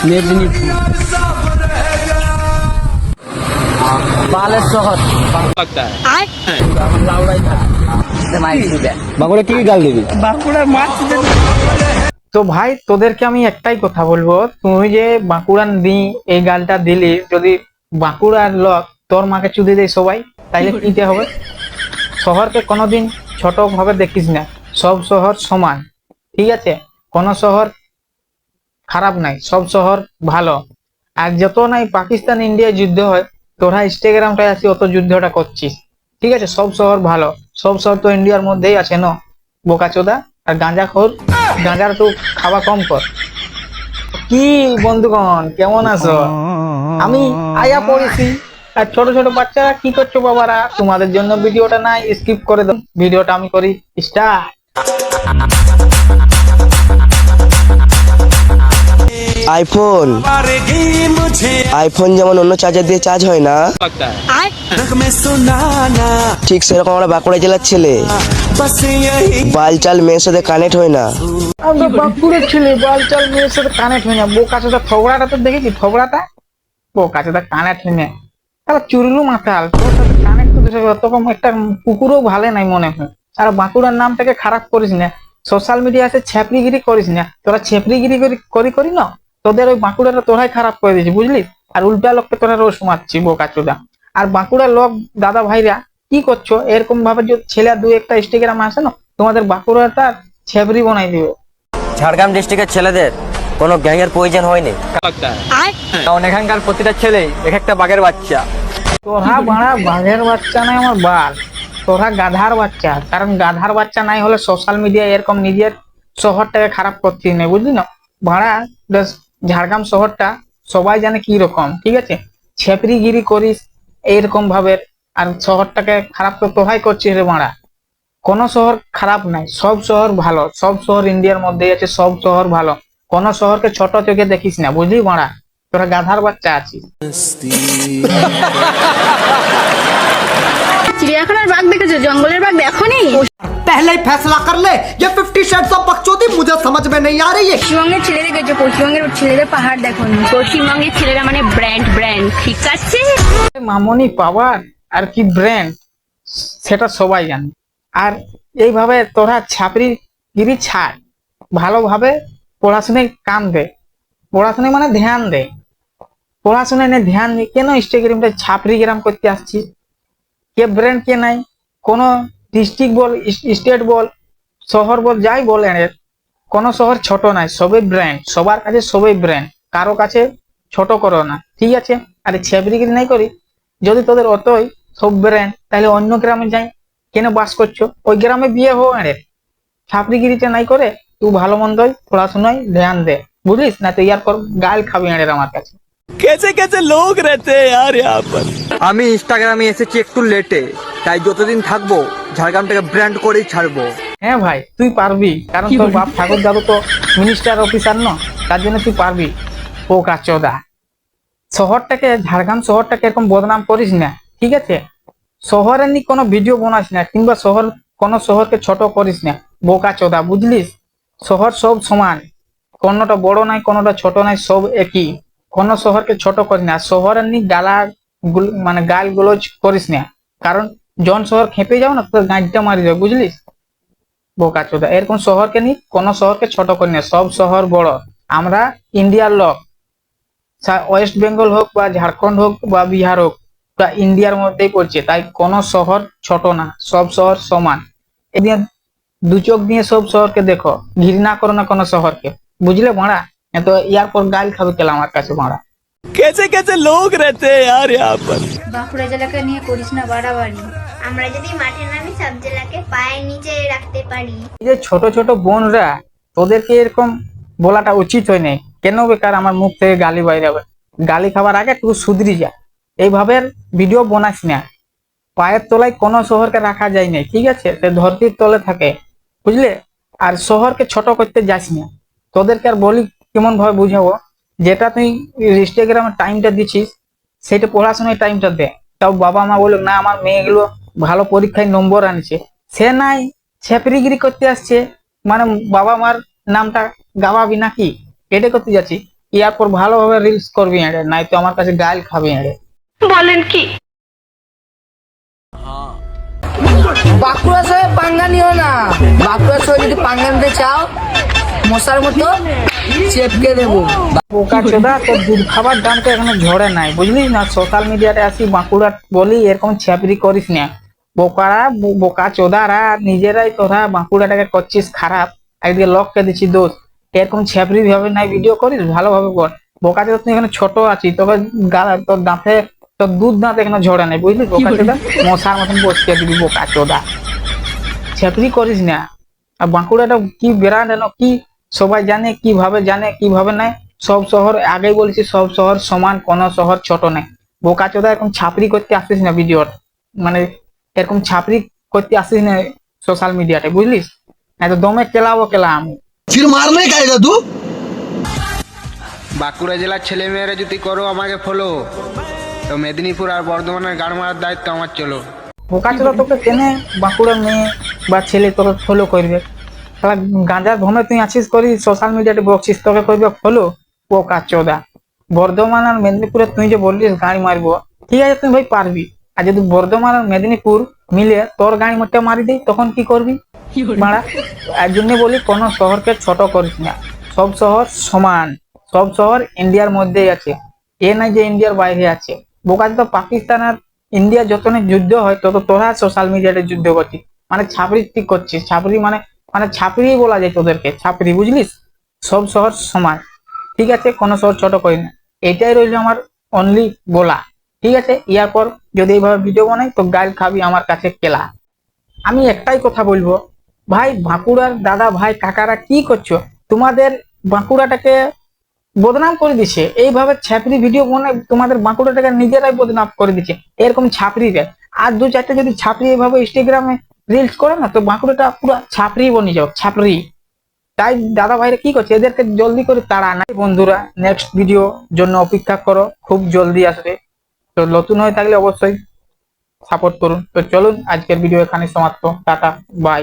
মেদিনীপুর, বালেশ্বর, বাঁকুড়া কি গাল দিবি? বাঁকুড়ার মাছ। তো ভাই তোদেরকে আমি একটাই কথা বলবো, তুই যে বাঁকুড়ার এই গালটা দিলি, যদি বাঁকুড়ার লোক তোর মাকে চুদি দেয় সবাই, তাইলে কিতে হবে? শহরকে কোনোদিন ছোট ভাবে দেখিস না, সব শহর সমান, ঠিক আছে? কোন শহর খারাপ নাই, সব শহর ভালো। আর যত নাই পাকিস্তান ইন্ডিয়া যুদ্ধ হয়, তোরা ইনস্টাগ্রামটায় আসি অত যুদ্ধটা করছিস, ঠিক আছে? সব শহর ভালো, সব শহর তো ইন্ডিয়ার মধ্যেই আছে না, বোকাচোদা। আর গাঁজা খোর, গাঁজার তো খাওয়া কম কর। কি বন্ধুগণ, কেমন আছো? আমি আয়া পড়েছি। আর ছোট ছোট বাচ্চারা কি করছো বাবারা? তোমাদের জন্য ভিডিওটা নাই, স্কিপ করে দাও, ভিডিওটা আমি করি স্টার্ট। আইফোন আইফোন যেমন অন্য চার্জার দিয়ে চার্জ হয় না, ঠিক সেরকম আমরা বাঁকুড়া জেলার ছেলে বালচাল মেয়ের সাথে কানেক্ট হয় না। আমরা বাঁকুড়ার ছেলে, বালচাল মেয়ের সাথে কানেক্ট হয় না। বোকাচোদা থবড়াটা তো দেখেছি, থবড়াটা বোকাচোদা কানেক্ট হয় না। তাহলে চুরলু মাতাল, তোর সাথে কানেক্ট তো তখন একটা কুকুরও ভালো নাই মনে হয়। আর বাঁকুড়ার নামটাকে খারাপ করিস না, সোশ্যাল মিডিয়াতে ছ্যাপড়িগিরি করিস না। তোরা ছ্যাপড়িগিরি করি না, তোদের ওই বাঁকুড়াটা তোরাই খারাপ করে দিয়েছি, বুঝলি? আর উল্টা লোককে তোরা রোজ মারছি বোকাচোদা। আর বাঁকুড়ার লোক দাদা ভাইরা কি করছো? এরকম ভাবে যদি ছেলে দু একটা ইনস্টাগ্রাম আসে না, তোমাদের বাঁকুড়াটা ছ্যাপড়ি বানাই দিবে। ঝাড়গ্রাম ডিস্ট্রিক্টের ছেলেদের কোনো গ্যাংয়ের প্রয়োজন হয়নি, কারণ এখানকার প্রতিটা ছেলে এক একটা বাঘের বাচ্চা। তোরা বাড়া বাঘের বাচ্চা নাই আমার বাল, তোরা গাধার বাচ্চা। কারণ গাধার বাচ্চা নাই হলে সোশ্যাল মিডিয়া এরকম নিজের শহরটাকে খারাপ করতে নেই, বুঝলি না? ভাড়া ঝাড়গ্রাম শহরটা সবাই জানে কি রকম, ঠিক আছে? ছেপরিগিরি করিস এইরকম ভাবে, আর শহরটাকে খারাপ তো তোরাই করছিস রে বাড়া। কোন শহর খারাপ নাই, সব শহর ভালো, সব শহর ইন্ডিয়ার মধ্যেই আছে, সব শহর ভালো। কোন শহরকে ছোট চোখে দেখিস না, বুঝলি বাড়া? তোরা গাধার বাচ্চা আছিস। চিড়িয়াখানার বাঘ দেখেছো, জঙ্গলের বাঘ দেখোনি? पहले ही फैसला कर ले, ये 50 शेड्स ऑफ बकचोदी मुझे समझ में नहीं आ रही है। পশ্চিমবঙ্গের ছেলে দেখেছো, পশ্চিমবঙ্গের ছেলেদের পাহাড় দেখোনি? পশ্চিমবঙ্গের ছেলেরা মানে ব্র্যান্ড ব্র্যান্ড, ঠিক আছে? মামনি পাওয়ার আর কি ব্র্যান্ড, সেটা সবাই জানে। আর এইভাবে তোরা ছাপরি গিরি ছাড়, ভালোভাবে পড়াশোনায় কান দে, পড়াশোনায় মানে ধ্যান দে। পড়াশোনায় নিয়ে ধ্যান দে, কেন ইনস্টাগ্রামটা ছাপরি গ্রাম করতে আসছিস? কে ব্র্যান্ড কে নাই? কোন ডিস্ট্রিক্ট বল, স্টেট বল, শহর বল, যাই বল, এর কোন শহর ছোট নাই, সবই ব্র্যান্ড, সবার কাছে সবই ব্র্যান্ড, কারো কাছে ছোট করো না, ঠিক আছে? আরে ছেপরিগিরি নাই করি, যদি তোদের অতই সব ব্র্যান্ড, তাহলে অন্য গ্রামে যাই, কেন বাস করছো? ওই গ্রামে বিয়ে হো। আরে ছাপরিগিরিটা নাই করে তুই ভালো মন্দই পড়াশোনায় ধ্যান দে, বুঝলিস না? তো ইয়ার পর গাল খাবি আরে আমার কাছে। कैसे कैसे लोग रहते हैं यार यहाँ पर। আমি ইনস্টাগ্রামে এসেছি একটু লেটে, তাই যতদিন থাকবো ঝাড়গ্রামটাকে ব্র্যান্ড করেই ছাড়বো। হ্যাঁ ভাই, তুই পারবি, কারণ তোর বাপ ঠাকুর দাদু তো মিনিস্টার অফিসার না, তার জন্য তুই পারবি। পোকা চোদা, শহরটাকে, ঝাড়গ্রাম শহরটাকে এরকম বদনাম করিস না, ঠিক আছে? শহরের নি কোনো ভিডিও বানাস না, কিংবা কোনো শহরকে ছোট করিস না, বোকা চোদা, বুঝলিস? শহর সব সমান, কোনোটা বড় নাই, কোনোটা ছোট নাই, সব একই। কোন শহরকে ছোট করিস না, শহরের নি মানে গাল গুলোজ করিস না, কারণ জন শহর খেপে যাও না, তোর গাঁজটা মারি যাবে, বুঝলিস? বোকা চোদা, এরকম শহরকে নি কোন শহরকে ছোট করি না, সব শহর বড়। আমরা ইন্ডিয়ার লোক, ওয়েস্ট বেঙ্গল হোক বা ঝাড়খণ্ড হোক বা বিহার হোক, বা ইন্ডিয়ার মধ্যেই পড়ছে, তাই কোন শহর ছোট না, সব শহর সমান। এদিকে দু চোখ দিয়ে সব শহরকে দেখো, ঘৃণা করো না কোনো শহরকে, বুঝলে মারা? তো ইয়ার পর গাল খাবে কেলা আমার কাছে মারা। कैसे कैसे लोग रहते हैं यार यहाँ पर। বাঁকুড়া জেলাকে নিয়ে করিস না বাড়াবাড়ি। আমরা যদি মাঠে নামি সব জেলাকে পায়ের নিচে রাখতে পারি। এই যে ছোট ছোট বোনরা, তোদেরকে এরকম বলাটা উচিত হয় নাই, কেন বেকার আমার মুখ থেকে গালি বাইরে হবে? গালি খাবার আগে তুই সুধরি যা, এইভাবে ভিডিও বানাস না। পায়ের তলায় কোনো শহরকে রাখা যায় না, ঠিক আছে? সে ধরতির তলে থাকে, বুঝলে? আর শহরকে ছোট করতে যাস না। তোদেরকে আর বলি কেমন ভাবে বুঝাবো, যেটা তুই ইনস্টাগ্রামে টাইমটা দিচ্ছিস, সেটা পড়াশোনায় টাইমটা দে। তাও বাবা মা বলে না আমার মেয়েগুলো ভালো পরীক্ষায় নম্বর আনছে, সে নাই ছেপরিগিরি করতে আসছে, মানে বাবা মার নামটা গাওয়াবি নাকি? এটা করতে যাচ্ছি। ইয়ারপর ভালোভাবে রিলস করবি এড়ে, নাই তো আমার কাছে গাইল খাবি এড়ে। বাঁকুড়া সঙ্গে পাঙ্গা নিও না, বাঁকুড়ার সঙ্গে যদি পাঙ্গা নিতে চাও মশার মতো চেপকে দেবো। বোকা চোদা, তোর দুধ খাবার দাম তো এখনো ঝরে নাই, বুঝলিস না? সোশ্যাল মিডিয়াতে আসি বাঁকুড়া বলি এরকম ছ্যাপরি করিস না। বোকা চোদারা নিজেরাই তোরা বাঁকুড়াটাকে করছিস খারাপ, একদিকে লোককে দিচ্ছি দোষ। এরকম ছ্যাপরি ভাবে নাই ভিডিও করিস, ভালোভাবে কর। বোকা চোদা, তুই এখানে ছোট আছিস, তোকে তোর দাঁতে, তোর দুধ দাঁত এখানে ঝরে নাই, বুঝলি? বোকা চোদা, মশার মতন বসিয়ে দিবি বোকা চোদা। ছ্যাপরি করিস না। আর বাঁকুড়াটা কি ব্র্যান্ড, কি সবাই জানে, কিভাবে নাই। সব শহর, আগেই বলেছি, সব শহর সমান, কোন শহর ছোট নাই। বোকা চোদা, এরকম ছাপরি করতে আসিস না ভিডিওর, মানে এরকম ছাপরি করতে আসিস না সোশ্যাল মিডিয়াতে, বুঝলিস? না তো দমে কেলা আমি। फिर मारने का आएगा तू। বাঁকুড়া জেলার ছেলে মেয়েরা যদি করো আমাকে ফলো, তো মেদিনীপুর আর বর্ধমানের গাড় মারার দায়িত্ব আমার। চলো। বোকা চোদা, তোকে কেনে বাঁকুড়া মেয়ে বা ছেলে তোকে ফলো করবে? তাহলে গাঁজার ধমে তুই আছিস করি সোশ্যাল মিডিয়াতে বকছিস, তোকে করবে ফলো? বোকা চোদা। বর্ধমান আর মেদিনীপুরে তুই যে বললিস গাড়ি মারবো, ঠিক আছে, তুই ভাই পারবি। আর যদি বর্ধমান আর মেদিনীপুর মিলে তোর গাড়ি মোটে মারি দিই, তখন কি করবি মারা? এর জন্য বলি, কোন শহরকে ছোট করিস না। সব শহর সমান, সব শহর ইন্ডিয়ার মধ্যেই আছে, এ নাই যে ইন্ডিয়ার বাইরে আছে। বোকা তো পাকিস্তান আর ইন্ডিয়া যত যুদ্ধ হয়, তত তোরা সোশ্যাল মিডিয়াতে যুদ্ধ করছিস, মানে ছাপরি ঠিক করছিস। ছাপরি মানে মানে ছাপরি বলা যায় তোদেরকে, ছাপরি, বুঝলিস? সব শহর সমান, ঠিক আছে, কোনো শহর ছোট করি না। এটাই রইল আমার অনলি বলা, ঠিক আছে? ইয়ার পর যদি এইভাবে ভিডিও বানাই তো গাইল খাবি আমার কাছে কেলা। আমি একটাই কথা বলবো, ভাই বাঁকুড়ার দাদা ভাই কাকারা কি করছো? তোমাদের বাঁকুড়াটাকে বদনাম করে দিচ্ছে, এইভাবে ছাপরি ভিডিও বানায় তোমাদের বাঁকুড়াটাকে নিজেরাই বদনাম করে দিচ্ছে এরকম ছাপরিতে। আর দু চারটে যদি ছাপরি এইভাবে ইনস্টাগ্রামে রিলস করে না, তো বাঁকুড়াটা পুরো ছাপরি বনে যাও, ছাপরি। তাই দাদা ভাইরা কি করছে, এদেরকে জলদি করে তাড়া নাই। বন্ধুরা, নেক্সট ভিডিও জন্য অপেক্ষা করো, খুব জলদি আসবে। তো নতুন হয়ে থাকলে অবশ্যই সাপোর্ট করুন। তো চলুন, আজকের ভিডিও এখানে সমাপ্ত। Tata, by.